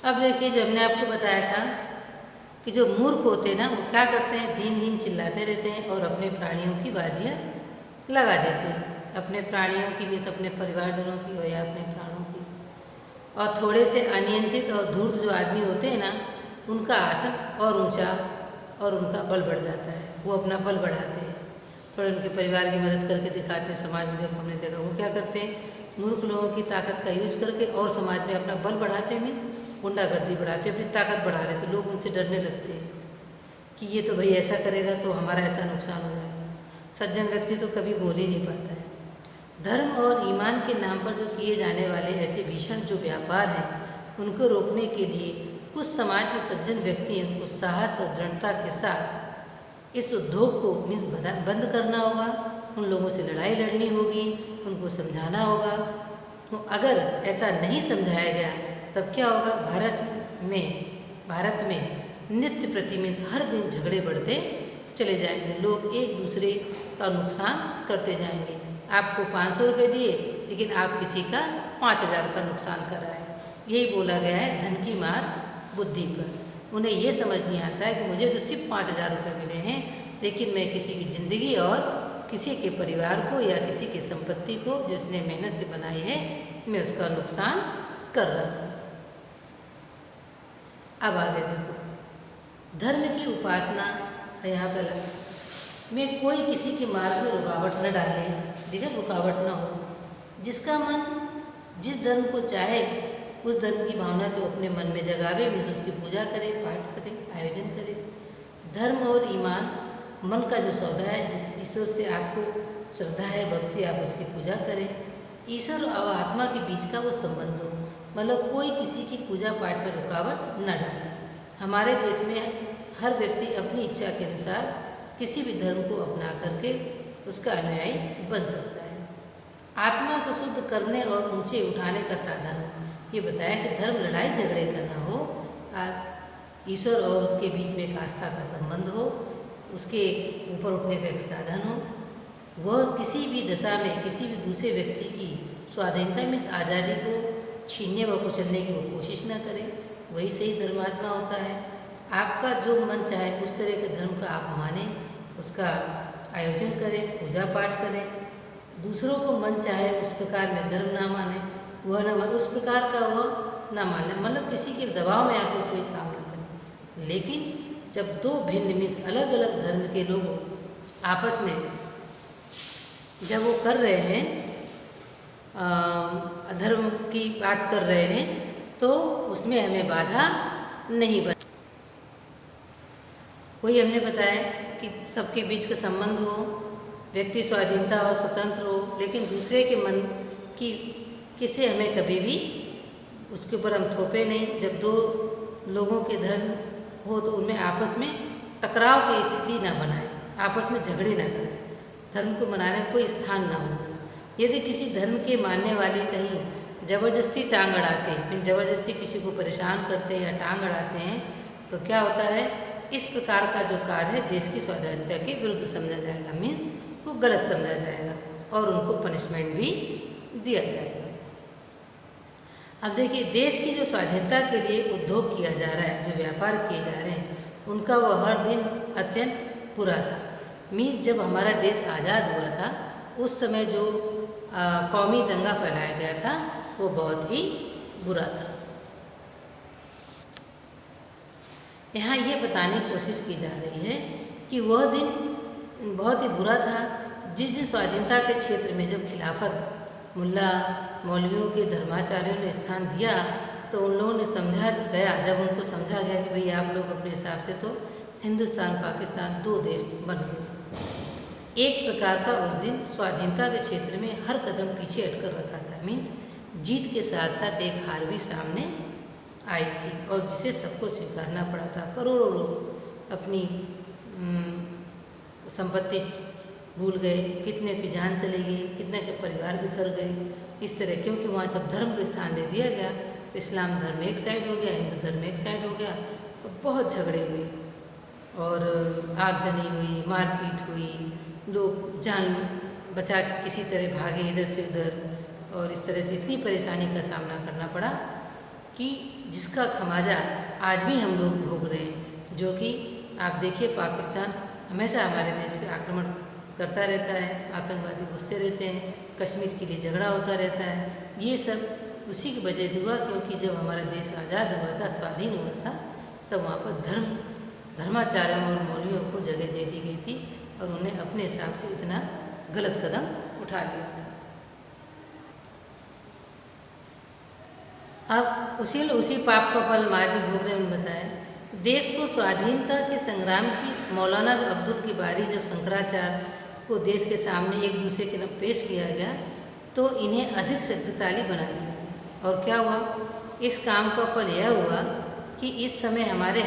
अब देखिए, जो हमने आपको बताया था कि जो मूर्ख होते हैं ना, वो क्या करते हैं, दिन दिन चिल्लाते रहते हैं और अपने प्राणियों की बाजियाँ लगा देते हैं, अपने प्राणियों की भी, अपने परिवारजनों की और या अपने प्राणों की। और थोड़े से अनियंत्रित और धूर्त जो आदमी होते हैं ना, उनका आसन और ऊंचा और उनका बल बढ़ जाता है, वो अपना बल बढ़ाते हैं, थोड़े उनके परिवार की मदद करके दिखाते हैं। समाज में जब हमने देखा, वो क्या करते हैं, मूर्ख लोगों की ताकत का यूज करके और समाज में अपना बल बढ़ाते हैं, मीन्स गुंडागर्दी बढ़ाते हैं, अपनी ताकत बढ़ा रहे, तो लोग उनसे डरने लगते हैं कि ये तो भाई ऐसा करेगा तो हमारा ऐसा नुकसान हो जाएगा। सज्जन व्यक्ति तो कभी बोल ही नहीं पाता है। धर्म और ईमान के नाम पर जो किए जाने वाले ऐसे भीषण जो व्यापार हैं, उनको रोकने के लिए कुछ समाज के सज्जन व्यक्तियों को साहस और दृढ़ता के साथ इस उद्योग को मीन्स बंद करना होगा, उन लोगों से लड़ाई लड़नी होगी, उनको समझाना होगा। तो अगर ऐसा नहीं समझाया गया तब क्या होगा, भारत में नित्य प्रति मीन्स हर दिन झगड़े बढ़ते चले जाएंगे, लोग एक दूसरे का नुकसान करते जाएंगे। आपको 500 रुपये दिए लेकिन आप किसी का 5000 का नुकसान कर रहा है। यही बोला गया है, धन की मार बुद्धि पर। उन्हें ये समझ नहीं आता है कि मुझे तो सिर्फ 5000 रुपये मिले हैं, लेकिन मैं किसी की ज़िंदगी और किसी के परिवार को या किसी की संपत्ति को जिसने मेहनत से बनाई है, मैं उसका नुकसान कर रहा हूँ। अब आगे देखो, धर्म की उपासना यहाँ पर में कोई किसी के मार्ग में रुकावट न डाले, देखिए रुकावट न हो। जिसका मन जिस धर्म को चाहे उस धर्म की भावना से वो अपने मन में जगावे, मीन्स उसकी पूजा करे, पाठ करे, आयोजन करे। धर्म और ईमान मन का जो सौदा है, जिस ईश्वर से आपको श्रद्धा है, भक्ति, आप उसकी पूजा करें। ईश्वर और आत्मा के बीच का वो संबंध हो, मतलब कोई किसी की पूजा पाठ में रुकावट न डाले। हमारे देश में हर व्यक्ति अपनी इच्छा के अनुसार किसी भी धर्म को अपना करके उसका अनुयायी बन सकता है। आत्मा को शुद्ध करने और ऊंचे उठाने का साधन हो। ये बताया कि धर्म लड़ाई झगड़े का न हो, ईश्वर और उसके बीच में एक आस्था का संबंध हो, उसके ऊपर उठने का एक साधन हो। वह किसी भी दशा में किसी भी दूसरे व्यक्ति की स्वाधीनता में आज़ादी को छीनने व कुचलने की वो कोशिश न करे, वही सही धर्मात्मा होता है। आपका जो मन चाहे उस तरह के धर्म का आप माने, उसका आयोजन करें, पूजा पाठ करें। दूसरों को मन चाहे उस प्रकार में धर्म ना माने, वह न माने, उस प्रकार का वह ना माने, मतलब किसी के दबाव में आकर कोई काम न करे। लेकिन जब दो भिन्न मीन्स अलग अलग धर्म के लोग आपस में जब वो कर रहे हैं, धर्म की बात कर रहे हैं, तो उसमें हमें बाधा नहीं बन। वही हमने बताया कि सबके बीच का संबंध हो, व्यक्ति स्वाधीनता हो, स्वतंत्र हो, लेकिन दूसरे के मन की किसे हमें कभी भी उसके ऊपर हम थोपे नहीं। जब दो लोगों के धर्म हो तो उनमें आपस में टकराव की स्थिति ना बनाए, आपस में झगड़े ना करें, धर्म को मनाने का कोई स्थान ना हो। यदि किसी धर्म के मानने वाले कहीं ज़बरदस्ती टांग अड़ाते हैं, ज़बरदस्ती किसी को परेशान करते हैं या टांग अड़ाते हैं, तो क्या होता है, इस प्रकार का जो कार्य है देश की स्वाधीनता के विरुद्ध समझा जाएगा, मीन्स वो गलत समझा जाएगा और उनको पनिशमेंट भी दिया जाएगा। अब देखिए, देश की जो स्वाधीनता के लिए उद्योग किया जा रहा है, जो व्यापार किए जा रहे हैं, उनका वह हर दिन अत्यंत बुरा था। मीन्स जब हमारा देश आज़ाद हुआ था उस समय जो कौमी दंगा फैलाया गया था वो बहुत ही बुरा था। यहाँ ये बताने की कोशिश की जा रही है कि वह दिन बहुत ही बुरा था जिस दिन स्वाधीनता के क्षेत्र में जब खिलाफत मुल्ला मौलवियों के धर्माचार्यों ने स्थान दिया, तो उन लोगों ने समझा गया, जब उनको समझा गया कि भाई आप लोग अपने हिसाब से तो हिंदुस्तान पाकिस्तान दो देश बन गए, एक प्रकार का उस दिन स्वाधीनता के क्षेत्र में हर कदम पीछे हटकर रखा था। मीन्स जीत के साथ साथ एक हार भी सामने आई थी और जिसे सबको स्वीकारना पड़ा था। करोड़ों लोग अपनी संपत्ति भूल गए, कितने की जान चली गई, कितने के परिवार बिखर गए, इस तरह, क्योंकि वहाँ जब धर्म को स्थान दे दिया गया तो इस्लाम धर्म एक साइड हो गया, हिंदू धर्म एक साइड हो गया, तो बहुत झगड़े हुए और आगजनी हुई, मारपीट हुई, लोग जान बचा के किसी तरह भागे इधर से उधर, और इस तरह से इतनी परेशानी का सामना करना पड़ा कि जिसका खमियाजा आज भी हम लोग भोग रहे हैं, जो कि आप देखिए पाकिस्तान हमेशा हमारे देश पे आक्रमण करता रहता है, आतंकवादी घुसते रहते हैं, कश्मीर के लिए झगड़ा होता रहता है। ये सब उसी की वजह से हुआ, क्योंकि जब हमारा देश आज़ाद हुआ था, स्वाधीन हुआ था, तब वहाँ पर धर्माचार्यों और मौलवियों को जगह दे दी गई थी और उन्हें अपने हिसाब से इतना गलत कदम उठा लिया था। अब उसी पाप का फल हमारे भी भोग रहे हैं। बताया देश को स्वाधीनता के संग्राम की मौलाना अब्दुल की बारी जब शंकराचार्य को देश के सामने एक दूसरे के नाम पेश किया गया तो इन्हें अधिक शक्तिशाली बना दिया। और क्या हुआ, इस काम का फल यह हुआ कि इस समय हमारे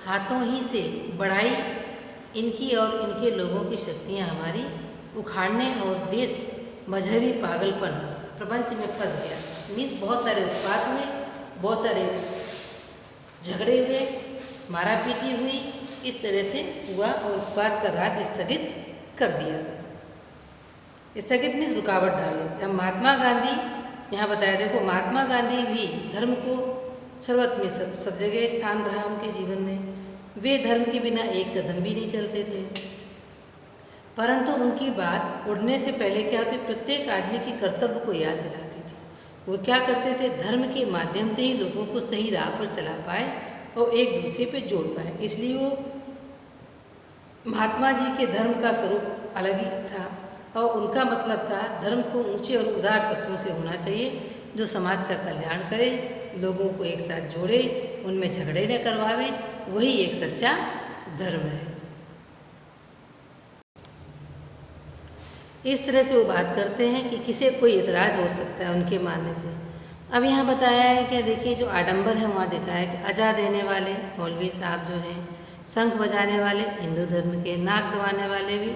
हाथों ही से बढ़ाई इनकी और इनके लोगों की शक्तियाँ हमारी उखाड़ने और देश मजहबी पागलपन प्रपंच में फंस गया। मीन्स बहुत सारे उत्पात हुए, बहुत सारे झगड़े हुए, मारा पीटी हुई, इस तरह से हुआ और उत्पात का राज स्थगित कर दिया। स्थगित मीन्स रुकावट डाल दी। अब महात्मा गांधी यहाँ बताया, देखो महात्मा गांधी भी धर्म को सर्वत्र में सब जगह स्थान रहा उनके जीवन में। वे धर्म के बिना एक कदम भी नहीं चलते थे, परंतु उनकी बात उड़ने से पहले क्या होती, प्रत्येक आदमी की कर्तव्य को याद दिलाती थी। वो क्या करते थे, धर्म के माध्यम से ही लोगों को सही राह पर चला पाए और एक दूसरे पे जोड़ पाए। इसलिए वो महात्मा जी के धर्म का स्वरूप अलग ही था और उनका मतलब था धर्म को ऊंचे और उदार तत्वों से होना चाहिए, जो समाज का कल्याण करे, लोगों को एक साथ जोड़े, उनमें झगड़े न करवावे। वही एक सच्चा धर्म है। इस तरह से वो बात करते हैं कि किसे कोई इतराज़ हो सकता है उनके मानने से। अब यहाँ बताया है कि देखिए जो आडंबर है वहाँ दिखाया है कि अजा देने वाले मौलवी साहब जो हैं, शंख बजाने वाले हिंदू धर्म के, नाक दबाने वाले भी,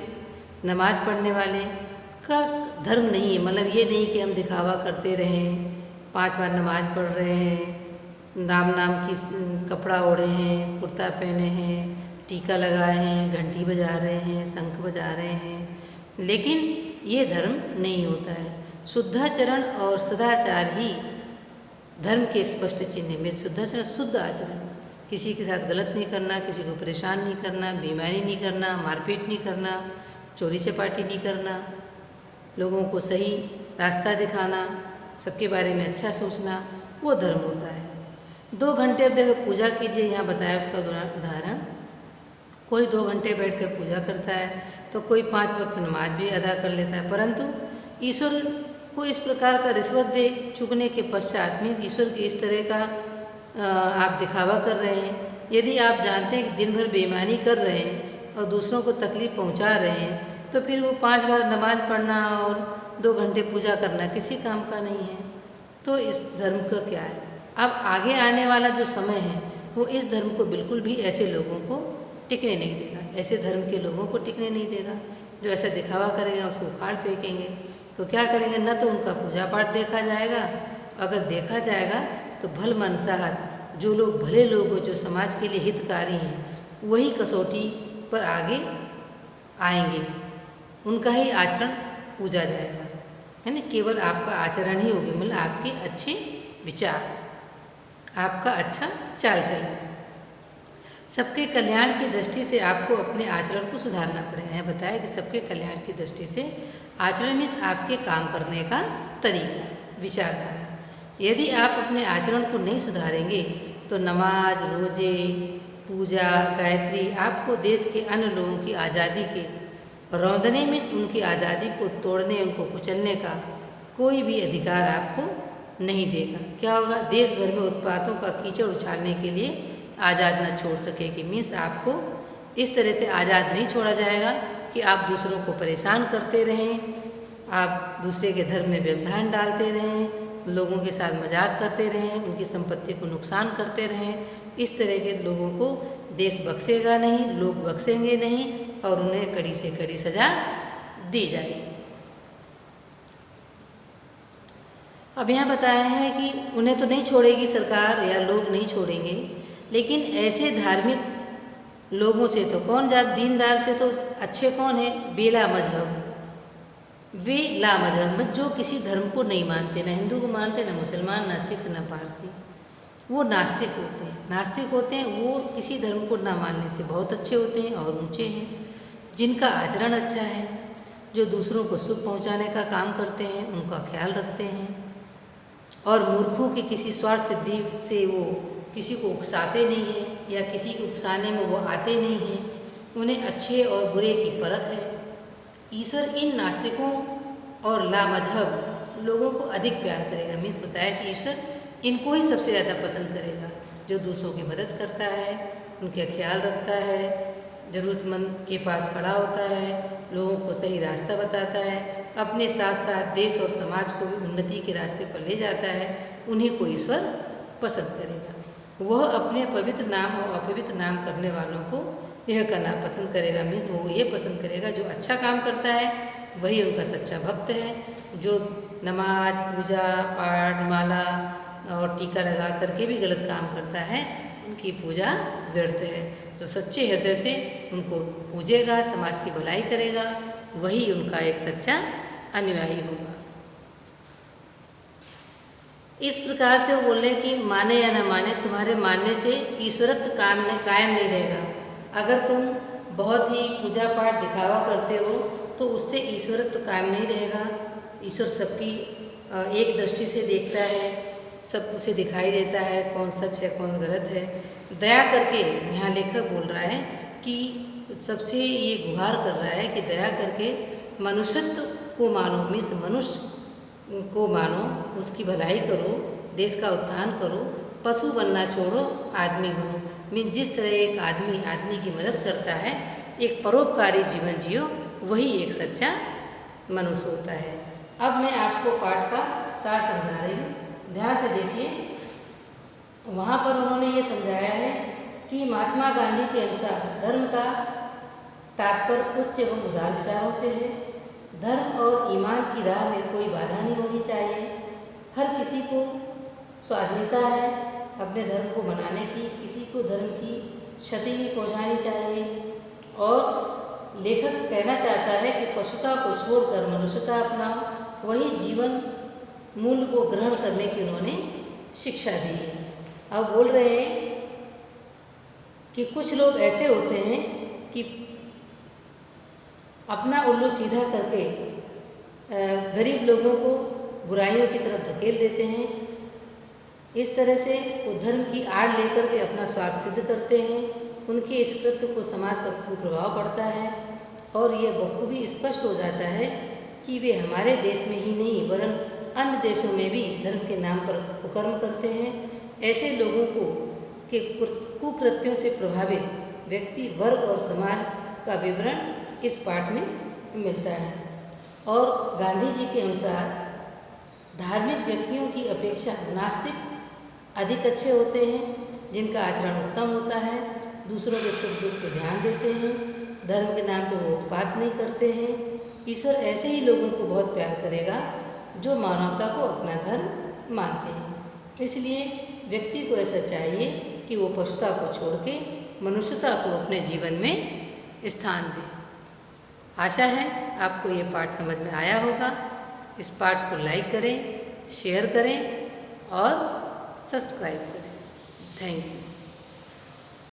नमाज पढ़ने वाले का धर्म नहीं है। मतलब ये नहीं कि हम दिखावा करते रहें, 5 बार नमाज पढ़ रहे हैं, राम नाम की कपड़ा ओढ़े हैं, कुर्ता पहने हैं, टीका लगाए हैं, घंटी बजा रहे हैं, शंख बजा रहे हैं, लेकिन ये धर्म नहीं होता है। शुद्धाचरण और सदाचार ही धर्म के स्पष्ट चिन्ह में। शुद्धाचरण शुद्ध आचरण, किसी के साथ गलत नहीं करना, किसी को परेशान नहीं करना, बेईमानी नहीं करना, मारपीट नहीं करना, चोरी चपाटी नहीं करना, लोगों को सही रास्ता दिखाना, सबके बारे में अच्छा सोचना, वो धर्म होता है। 2 घंटे अब देखो पूजा कीजिए, यहाँ बताया उसका उदाहरण। कोई 2 घंटे बैठकर पूजा करता है तो कोई 5 वक्त नमाज भी अदा कर लेता है, परंतु ईश्वर को इस प्रकार का रिश्वत दे चुकने के पश्चात में ईश्वर के इस तरह का आप दिखावा कर रहे हैं। यदि आप जानते हैं कि दिन भर बेईमानी कर रहे हैं और दूसरों को तकलीफ़ पहुंचा रहे हैं, तो फिर वो 5 बार नमाज पढ़ना और 2 घंटे पूजा करना किसी काम का नहीं है। तो इस धर्म का क्या है। अब आगे आने वाला जो समय है वो इस धर्म को बिल्कुल भी ऐसे लोगों को टिकने नहीं देगा, ऐसे धर्म के लोगों को टिकने नहीं देगा। जो ऐसा दिखावा करेगा उसको उखाड़ फेंकेंगे। तो क्या करेंगे, न तो उनका पूजा पाठ देखा जाएगा, अगर देखा जाएगा तो भल मनसाहत जो लोग भले लोग हो, जो समाज के लिए हितकारी हैं, वही कसौटी पर आगे आएंगे, उनका ही आचरण पूजा जाएगा, है ना। केवल आपका आचरण ही होगी, मतलब आपके अच्छे विचार, आपका अच्छा चाल चलन। सबके कल्याण की दृष्टि से आपको अपने आचरण को सुधारना पड़ेगा। यह बताया कि सबके कल्याण की दृष्टि से आचरण मीन्स आपके काम करने का तरीका, विचारधारा। यदि आप अपने आचरण को नहीं सुधारेंगे तो नमाज, रोजे, पूजा, गायत्री आपको देश के अन्य लोगों की आज़ादी के रौंदने में उनकी आज़ादी को तोड़ने, उनको कुचलने का कोई भी अधिकार आपको नहीं देगा। क्या होगा, देश भर में उत्पातों का कीचड़ उछालने के लिए आज़ाद न छोड़ सकेगी। मीन्स आपको इस तरह से आज़ाद नहीं छोड़ा जाएगा कि आप दूसरों को परेशान करते रहें, आप दूसरे के धर्म में व्यवधान डालते रहें, लोगों के साथ मजाक करते रहें, उनकी संपत्ति को नुकसान करते रहें। इस तरह के लोगों को देश बख्शेगा नहीं, लोग बख्शेंगे नहीं और उन्हें कड़ी से कड़ी सज़ा दी जाएगी। अब यहाँ बताया है कि उन्हें तो नहीं छोड़ेगी सरकार या लोग नहीं छोड़ेंगे, लेकिन ऐसे धार्मिक लोगों से तो कौन दीनदार से तो अच्छे कौन है, बेला मजहब, वे लामजहब, जो किसी धर्म को नहीं मानते, न हिंदू को मानते, न मुसलमान, न सिख, न पारसी, वो नास्तिक होते हैं। नास्तिक होते हैं वो किसी धर्म को ना मानने से बहुत अच्छे होते हैं और ऊंचे हैं, जिनका आचरण अच्छा है, जो दूसरों को सुख पहुंचाने का काम करते हैं, उनका ख्याल रखते हैं, और मूर्खों की किसी स्वार्थ सिद्धि से वो किसी को उकसाते नहीं हैं या किसी को उकसाने में वो आते नहीं हैं। उन्हें अच्छे और बुरे की परख है। ईश्वर इन नास्तिकों और लामजहब लोगों को अधिक प्यार करेगा। मीन्स बताया कि ईश्वर इनको ही सबसे ज़्यादा पसंद करेगा, जो दूसरों की मदद करता है, उनका ख्याल रखता है, ज़रूरतमंद के पास खड़ा होता है, लोगों को सही रास्ता बताता है, अपने साथ साथ देश और समाज को भी उन्नति के रास्ते पर ले जाता है। उन्हीं को ईश्वर पसंद करेगा। वह अपने पवित्र नाम और अपवित्र नाम करने वालों को यह करना पसंद करेगा। मीन्स वो ये पसंद करेगा जो अच्छा काम करता है वही उनका सच्चा भक्त है। जो नमाज, पूजा पाठ, माला और टीका लगा करके भी गलत काम करता है, उनकी पूजा व्यर्थ है। जो सच्चे हृदय से उनको पूजेगा, समाज की भलाई करेगा, वही उनका एक सच्चा अनुयायी होगा। इस प्रकार से वो बोल रहे हैं कि माने या ना माने, तुम्हारे मानने से ईश्वरत्व कायम नहीं रहेगा। अगर तुम बहुत ही पूजा पाठ दिखावा करते हो तो उससे ईश्वरत्व कायम नहीं रहेगा। ईश्वर सबकी एक दृष्टि से देखता है, सब उसे दिखाई देता है कौन सच है कौन गलत है। दया करके, यहाँ लेखक बोल रहा है कि सबसे ये गुहार कर रहा है कि दया करके मनुष्यत्व को मानो। मीन्स मनुष्य को मानो, उसकी भलाई करो, देश का उत्थान करो, पशु बनना छोड़ो, आदमी बनो। मीन्स जिस तरह एक आदमी की मदद करता है, एक परोपकारी जीवन जियो, वही एक सच्चा मनुष्य होता है। अब मैं आपको पाठ का सार समझा रही हूँ, ध्यान से देखिए। वहाँ पर उन्होंने ये समझाया है कि महात्मा गांधी के अनुसार धर्म का तात्पर्य उच्च एवं उदार विचारों से है। धर्म और ईमान की राह में कोई बाधा नहीं होनी चाहिए। हर किसी को स्वाधीनता है अपने धर्म को मनाने की, किसी को धर्म की क्षति नहीं पहुँचानी चाहिए। और लेखक कहना चाहता है कि पशुता को छोड़कर मनुष्यता अपनाओ, वही जीवन मूल्य को ग्रहण करने की उन्होंने शिक्षा दी है। अब बोल रहे हैं कि कुछ लोग ऐसे होते हैं कि अपना उल्लू सीधा करके गरीब लोगों को बुराइयों की तरफ धकेल देते हैं। इस तरह से वो धर्म की आड़ लेकर के अपना स्वार्थ सिद्ध करते हैं। उनके इस कृत्य को समाज पर कुप्रभाव पड़ता है और यह बखूबी स्पष्ट हो जाता है कि वे हमारे देश में ही नहीं वरन अन्य देशों में भी धर्म के नाम पर कुकर्म करते हैं। ऐसे लोगों को के कुकृत्यों से प्रभावित व्यक्ति, वर्ग और समाज का विवरण इस पाठ में मिलता है। और गांधी जी के अनुसार धार्मिक व्यक्तियों की अपेक्षा नास्तिक अधिक अच्छे होते हैं, जिनका आचरण उत्तम होता है, दूसरों के सुख दुख को ध्यान देते हैं, धर्म के नाम पर वो उत्पात नहीं करते हैं। ईश्वर ऐसे ही लोगों को बहुत प्यार करेगा जो मानवता को अपना धर्म मानते हैं। इसलिए व्यक्ति को ऐसा चाहिए कि वो पशुता को छोड़ के मनुष्यता को अपने जीवन में स्थान दे। आशा है आपको ये पाठ समझ में आया होगा। इस पाठ को लाइक करें, शेयर करें और सब्सक्राइब करें। Thank you.